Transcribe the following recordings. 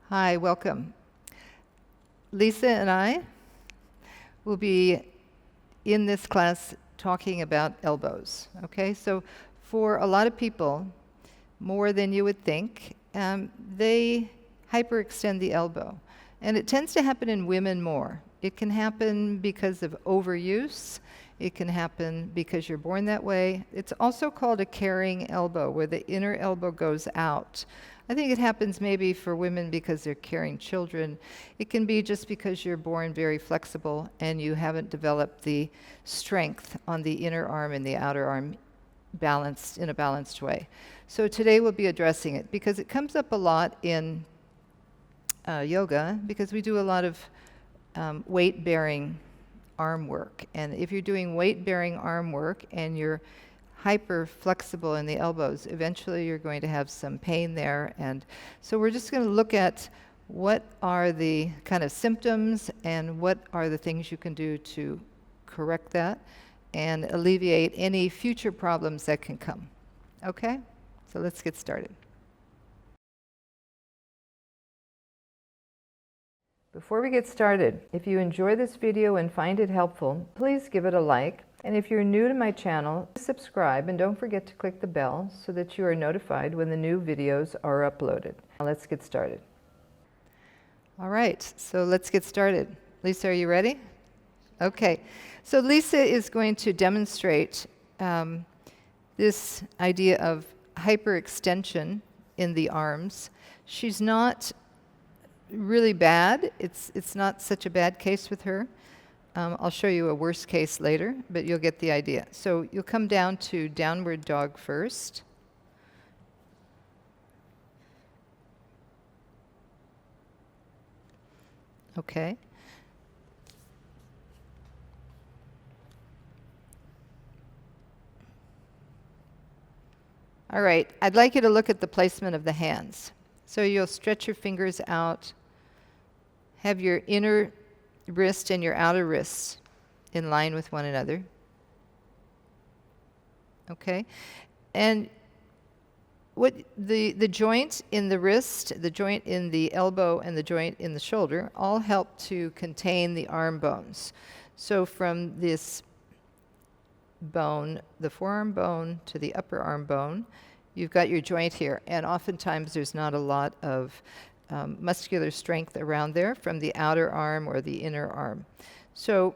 Hi, welcome. Lisa and I will be in this class talking about elbows. Okay, so for a lot of people, more than you would think, they hyperextend the elbow. And it tends to happen in women more. It can happen because of overuse. It can happen because you're born that way. It's also called a carrying elbow, where the inner elbow goes out. I think it happens maybe for women because they're carrying children. It can be just because you're born very flexible and you haven't developed the strength on the inner arm and the outer arm balanced in a balanced way. So today we'll be addressing it because it comes up a lot in yoga, because we do a lot of weight-bearing arm work. And if you're doing weight-bearing arm work and you're hyper flexible in the elbows, eventually you're going to have some pain there. And so we're just going to look at what are the kind of symptoms and what are the things you can do to correct that and alleviate any future problems that can come. Okay? So let's get started. Before we get started, if you enjoy this video and find it helpful, please give it a like. And if you're new to my channel, subscribe and don't forget to click the bell so that you are notified when the new videos are uploaded. Now let's get started. All right, so let's get started. Lisa, are you ready? Okay, so Lisa is going to demonstrate this idea of hyperextension in the arms. She's not really bad. It's not such a bad case with her. I'll show you a worse case later, but you'll get the idea. So you'll come down to downward dog first. Okay. All right, I'd like you to look at the placement of the hands. So you'll stretch your fingers out, have your inner wrist and your outer wrist in line with one another. Okay? And what the joint in the wrist, the joint in the elbow, and the joint in the shoulder all help to contain the arm bones. So from this bone, the forearm bone to the upper arm bone, you've got your joint here. And oftentimes there's not a lot of muscular strength around there from the outer arm or the inner arm. So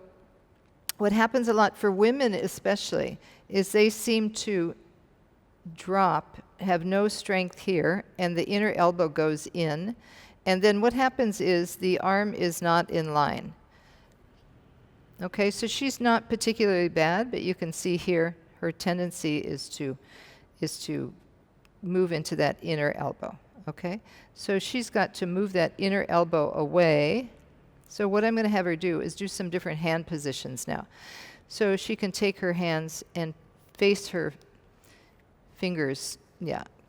what happens a lot for women especially is they seem to drop, have no strength here, and the inner elbow goes in. And then what happens is the arm is not in line. Okay, so she's not particularly bad, but you can see here her tendency is to move into that inner elbow. Okay, so she's got to move that inner elbow away. So what I'm going to have her do is do some different hand positions now. So she can take her hands and face her fingers,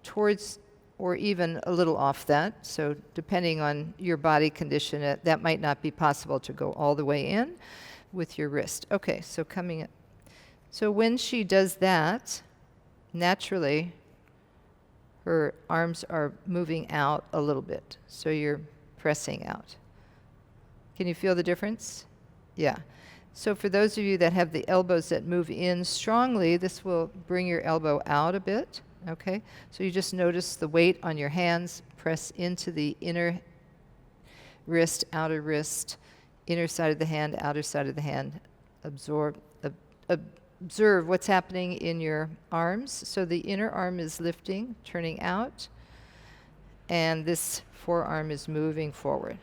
towards or even a little off that. So depending on your body condition, that might not be possible to go all the way in with your wrist. Okay, so coming in. So when she does that, naturally, her arms are moving out a little bit. So you're pressing out. Can you feel the difference? Yeah. So for those of you that have the elbows that move in strongly, this will bring your elbow out a bit. Okay? So you just notice the weight on your hands, press into the inner wrist, outer wrist, inner side of the hand, outer side of the hand. Observe what's happening in your arms. So the inner arm is lifting, turning out, and this forearm is moving forward.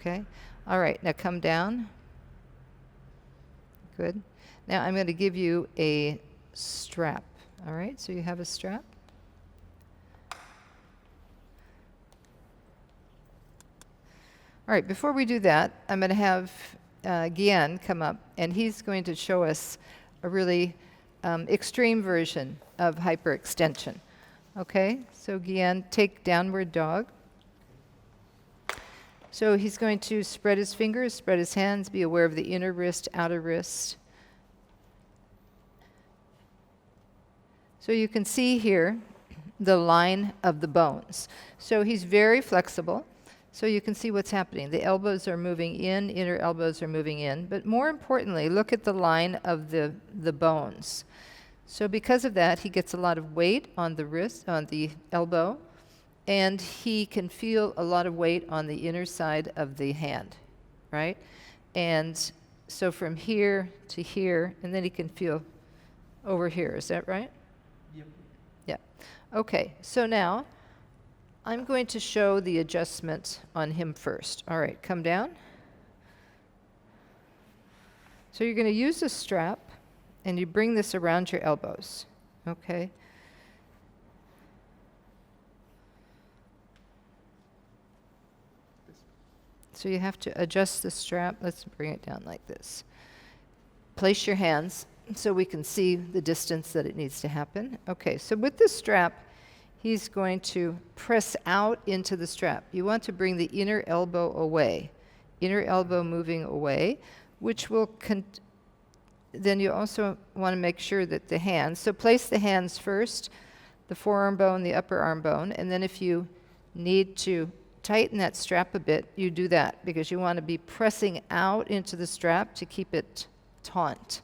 Okay? All right, now come down. Good. Now I'm going to give you a strap. All right, so you have a strap. All right, before we do that, I'm going to have Gian come up, and he's going to show us a really extreme version of hyperextension. Okay, so Gian, take downward dog. So he's going to spread his fingers, spread his hands, be aware of the inner wrist, outer wrist. So you can see here the line of the bones. So he's very flexible. So you can see what's happening. The elbows are moving in, inner elbows are moving in. But more importantly, look at the line of the bones. So because of that, he gets a lot of weight on the wrist, on the elbow, and he can feel a lot of weight on the inner side of the hand, right? And so from here to here, and then he can feel over here. Is that right? Yep. Yeah. Okay, so now I'm going to show the adjustment on him first. All right, come down. So you're going to use a strap, and you bring this around your elbows, okay? So you have to adjust the strap. Let's bring it down like this. Place your hands so we can see the distance that it needs to happen. Okay, so with the strap, he's going to press out into the strap. You want to bring the inner elbow away, inner elbow moving away, which will, then you also want to make sure that the hands, so place the hands first, the forearm bone, the upper arm bone, and then if you need to tighten that strap a bit, you do that, because you want to be pressing out into the strap to keep it taut,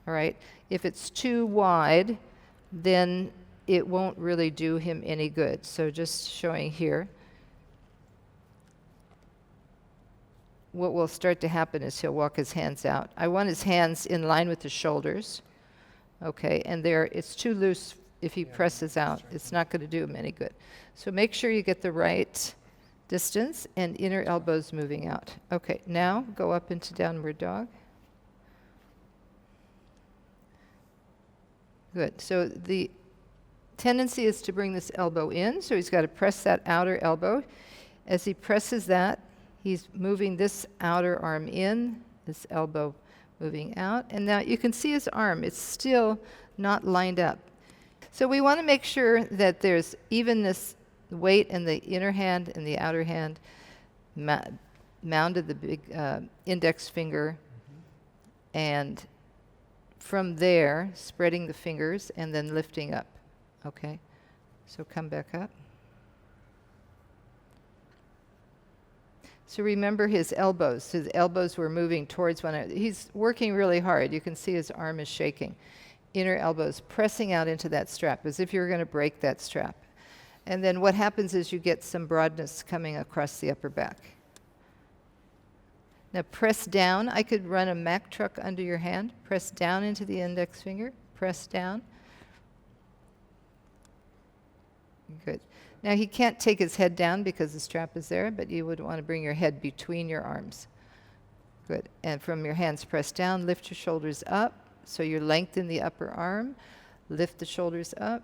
all right? If it's too wide, then it won't really do him any good. So just showing here. What will start to happen is he'll walk his hands out. I want his hands in line with his shoulders. Okay, and there, it's too loose if he presses out. It's not going to do him any good. So make sure you get the right distance and inner elbows moving out. Okay, now go up into downward dog. Good. So the tendency is to bring this elbow in, so he's got to press that outer elbow. As he presses that, he's moving this outer arm in, this elbow moving out, and now you can see his arm. It's still not lined up. So we want to make sure that there's evenness, weight in the inner hand and the outer hand, mounded the big index finger, and from there, spreading the fingers and then lifting up. Okay, so come back up. So remember his elbows. His elbows were moving towards one another. He's working really hard. You can see his arm is shaking. Inner elbows pressing out into that strap as if you were going to break that strap. And then what happens is you get some broadness coming across the upper back. Now press down. I could run a Mack truck under your hand. Press down into the index finger. Press down. Good. Now he can't take his head down because the strap is there, but you would want to bring your head between your arms. Good. And from your hands press down, lift your shoulders up. So you lengthen the upper arm. Lift the shoulders up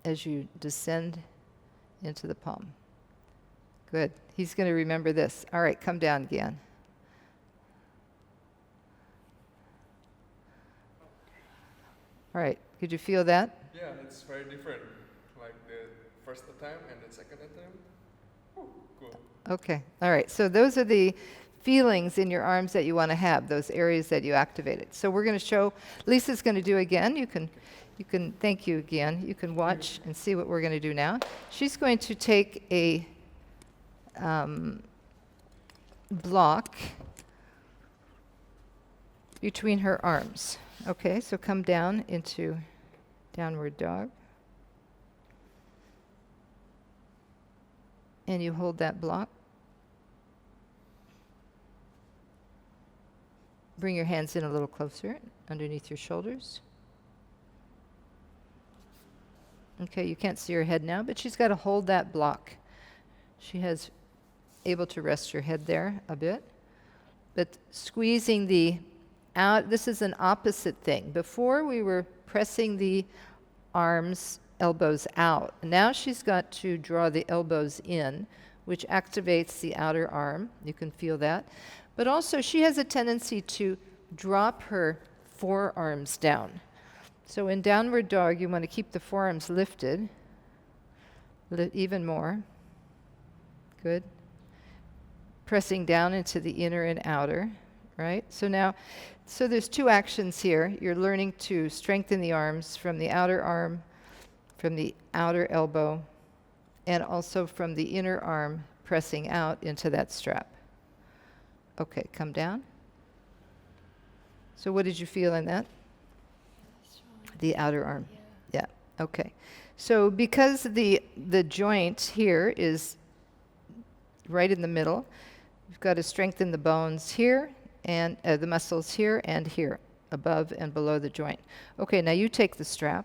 as you descend into the palm. Good. He's going to remember this. All right, come down again. All right, could you feel that? Yeah, it's very different. Like the first time and the second time. Oh, cool. Okay, all right. So those are the feelings in your arms that you want to have, those areas that you activated. So we're going to show, Lisa's going to do again. You can, thank you again. You can watch and see what we're going to do now. She's going to take a block between her arms. Okay, so come down into downward dog. And you hold that block. Bring your hands in a little closer, underneath your shoulders. Okay, you can't see her head now, but she's got to hold that block. She has able to rest her head there a bit. But squeezing the out, this is an opposite thing. Before we were pressing the arms, elbows out. Now she's got to draw the elbows in, which activates the outer arm. You can feel that. But also she has a tendency to drop her forearms down. So in downward dog, you want to keep the forearms lifted, even more. Good. Pressing down into the inner and outer, right? So now, so there's two actions here. You're learning to strengthen the arms from the outer arm, from the outer elbow, and also from the inner arm pressing out into that strap. Okay, come down. So what did you feel in that? The outer arm. Yeah. Okay. So because the joint here is right in the middle, you've got to strengthen the bones here and the muscles here and here, above and below the joint. Okay, now you take the strap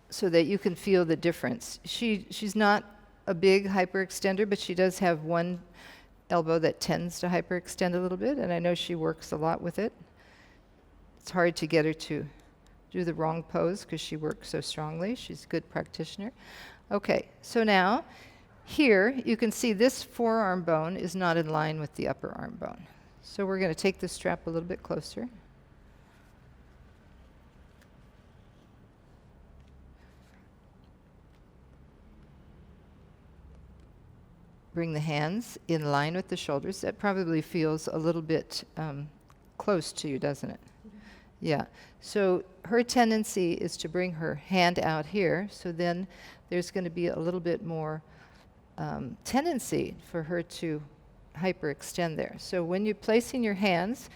so that you can feel the difference. She's not a big hyperextender, but she does have one elbow that tends to hyperextend a little bit, and I know she works a lot with it. It's hard to get her to do the wrong pose because she works so strongly. She's a good practitioner. Okay, so now here you can see this forearm bone is not in line with the upper arm bone. So we're going to take the strap a little bit closer. Bring the hands in line with the shoulders. That probably feels a little bit close to you, doesn't it? Yeah. So her tendency is to bring her hand out here, so then there's going to be a little bit more tendency for her to hyperextend there. So when you're placing your hands,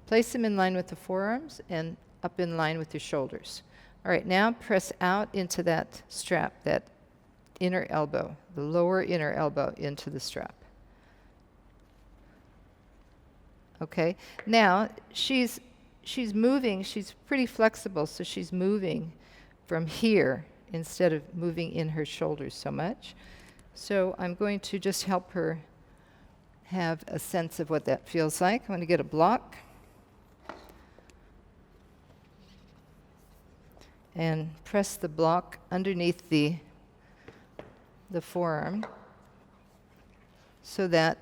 place them in line with the forearms and up in line with your shoulders. All right, now press out into that strap, that inner elbow, the lower inner elbow into the strap. Okay, now she's moving, she's pretty flexible, so she's moving from here instead of moving in her shoulders so much. So I'm going to just help her have a sense of what that feels like. I'm going to get a block and press the block underneath the forearm so that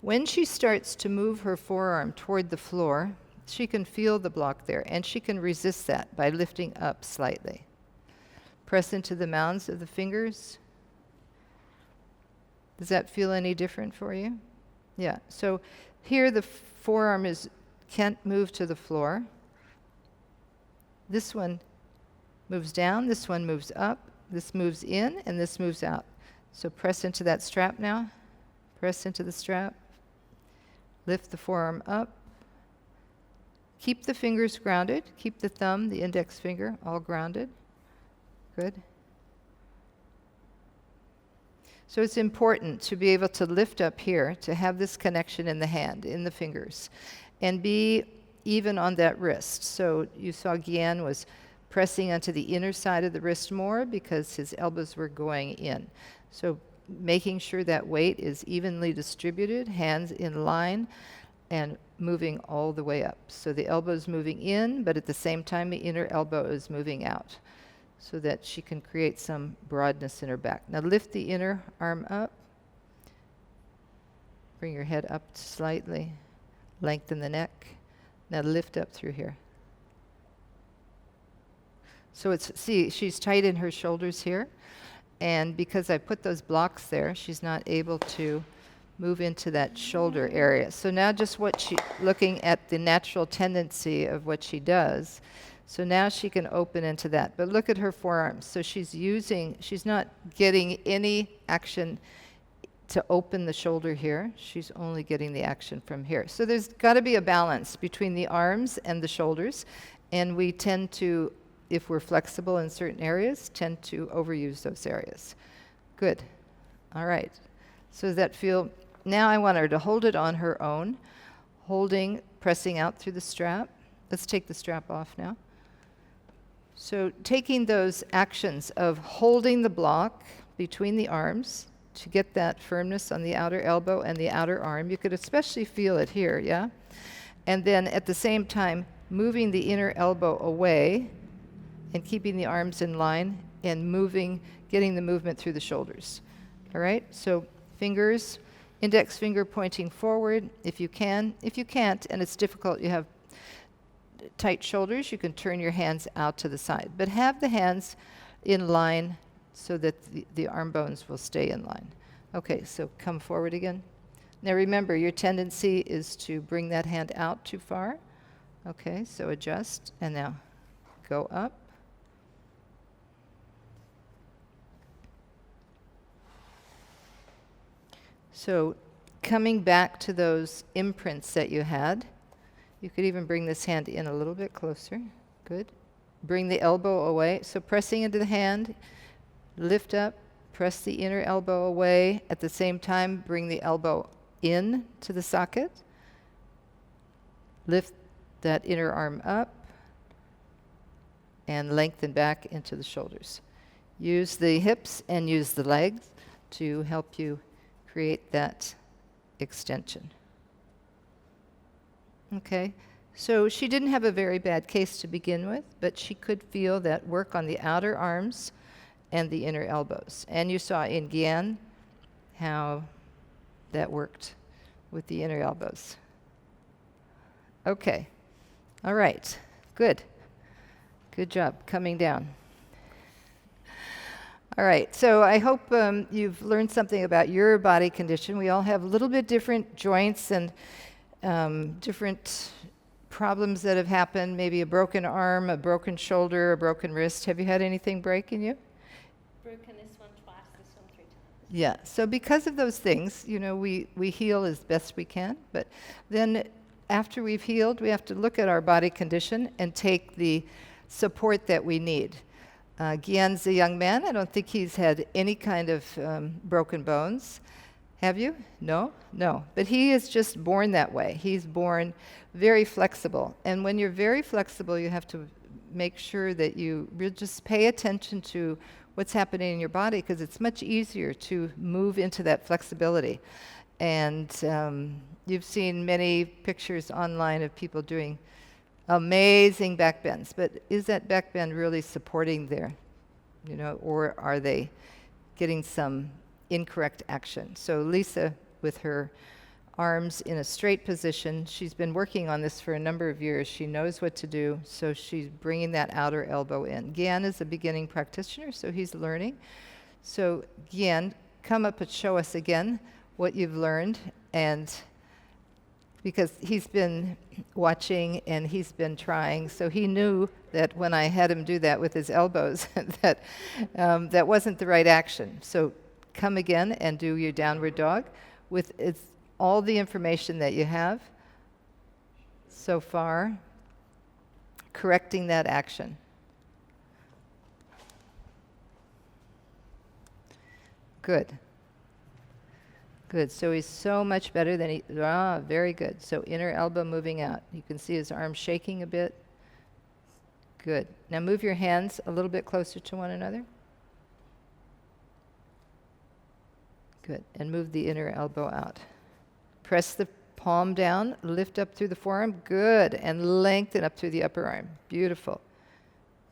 when she starts to move her forearm toward the floor, she can feel the block there, and she can resist that by lifting up slightly. Press into the mounds of the fingers. Does that feel any different for you? Yeah. So here the forearm can't move to the floor. This one moves down, this one moves up, this moves in, and this moves out. So press into that strap now. Press into the strap. Lift the forearm up. Keep the fingers grounded. Keep the thumb, the index finger, all grounded. Good. So it's important to be able to lift up here, to have this connection in the hand, in the fingers, and be even on that wrist. So you saw Guian was pressing onto the inner side of the wrist more because his elbows were going in. So making sure that weight is evenly distributed, hands in line, and moving all the way up. So the elbow's moving in, but at the same time the inner elbow is moving out so that she can create some broadness in her back. Now lift the inner arm up. Bring your head up slightly. Lengthen the neck. Now lift up through here. So she's tight in her shoulders here. And because I put those blocks there, she's not able to move into that shoulder area. So now just looking at the natural tendency of what she does. So now she can open into that. But look at her forearms. So she's not getting any action to open the shoulder here. She's only getting the action from here. So there's got to be a balance between the arms and the shoulders. And we tend to, if we're flexible in certain areas, tend to overuse those areas. Good. All right. So does that feel? Now I want her to hold it on her own, pressing out through the strap. Let's take the strap off now. So taking those actions of holding the block between the arms to get that firmness on the outer elbow and the outer arm. You could especially feel it here, yeah? And then at the same time, moving the inner elbow away and keeping the arms in line and getting the movement through the shoulders. All right? So fingers, index finger pointing forward if you can. If you can't, and it's difficult, you have tight shoulders, you can turn your hands out to the side. But have the hands in line so that the arm bones will stay in line. Okay, so come forward again. Now remember, your tendency is to bring that hand out too far. Okay, so adjust, and now go up. So coming back to those imprints that you had, you could even bring this hand in a little bit closer. Good. Bring the elbow away. So pressing into the hand, lift up, press the inner elbow away. At the same time, bring the elbow in to the socket. Lift that inner arm up and lengthen back into the shoulders. Use the hips and use the legs to help you create that extension. Okay, so she didn't have a very bad case to begin with, but she could feel that work on the outer arms and the inner elbows. And you saw in Gyan how that worked with the inner elbows. Okay, all right, good. Good job coming down. All right, so I hope you've learned something about your body condition. We all have a little bit different joints and different problems that have happened, maybe a broken arm, a broken shoulder, a broken wrist. Have you had anything break in you? Broken this one twice, this one 3 times. Yeah, so because of those things, you know, we heal as best we can, but then after we've healed, we have to look at our body condition and take the support that we need. Gyan's a young man. I don't think he's had any kind of broken bones. Have you? No? No. But he is just born that way. He's born very flexible. And when you're very flexible, you have to make sure that you just pay attention to what's happening in your body, because it's much easier to move into that flexibility. And you've seen many pictures online of people doing amazing back bends, but is that back bend really supporting their, you know, or are they getting some incorrect action? So Lisa, with her arms in a straight position, she's been working on this for a number of years. She knows what to do, so she's bringing that outer elbow in. Gyan is a beginning practitioner, so he's learning. So Gyan, come up and show us again what you've learned, and because he's been watching and he's been trying, so he knew that when I had him do that with his elbows, that that wasn't the right action. So come again and do your downward dog with all the information that you have so far, correcting that action. Good. Good, so he's so much better than he, very good. So inner elbow moving out. You can see his arm shaking a bit. Good. Now move your hands a little bit closer to one another. Good, and move the inner elbow out. Press the palm down, lift up through the forearm. Good, and lengthen up through the upper arm. Beautiful,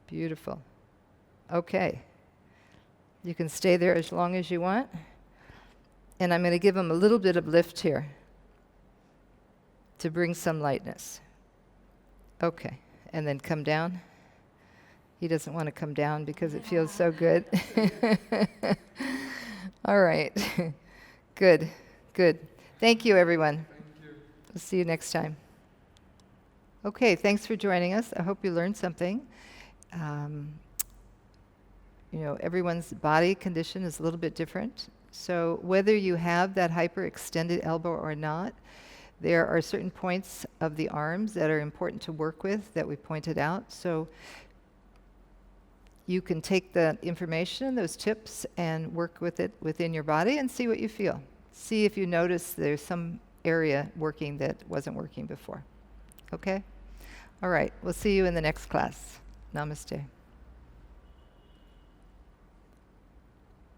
beautiful. Okay, you can stay there as long as you want. And I'm going to give him a little bit of lift here to bring some lightness. Okay, and then come down. He doesn't want to come down because it feels so good. All right, good, good. Thank you, everyone. Thank you. We'll see you next time. Okay, thanks for joining us. I hope you learned something. You know, everyone's body condition is a little bit different. So whether you have that hyperextended elbow or not, there are certain points of the arms that are important to work with that we pointed out. So you can take that information, those tips, and work with it within your body and see what you feel. See if you notice there's some area working that wasn't working before. Okay? All right, we'll see you in the next class. Namaste.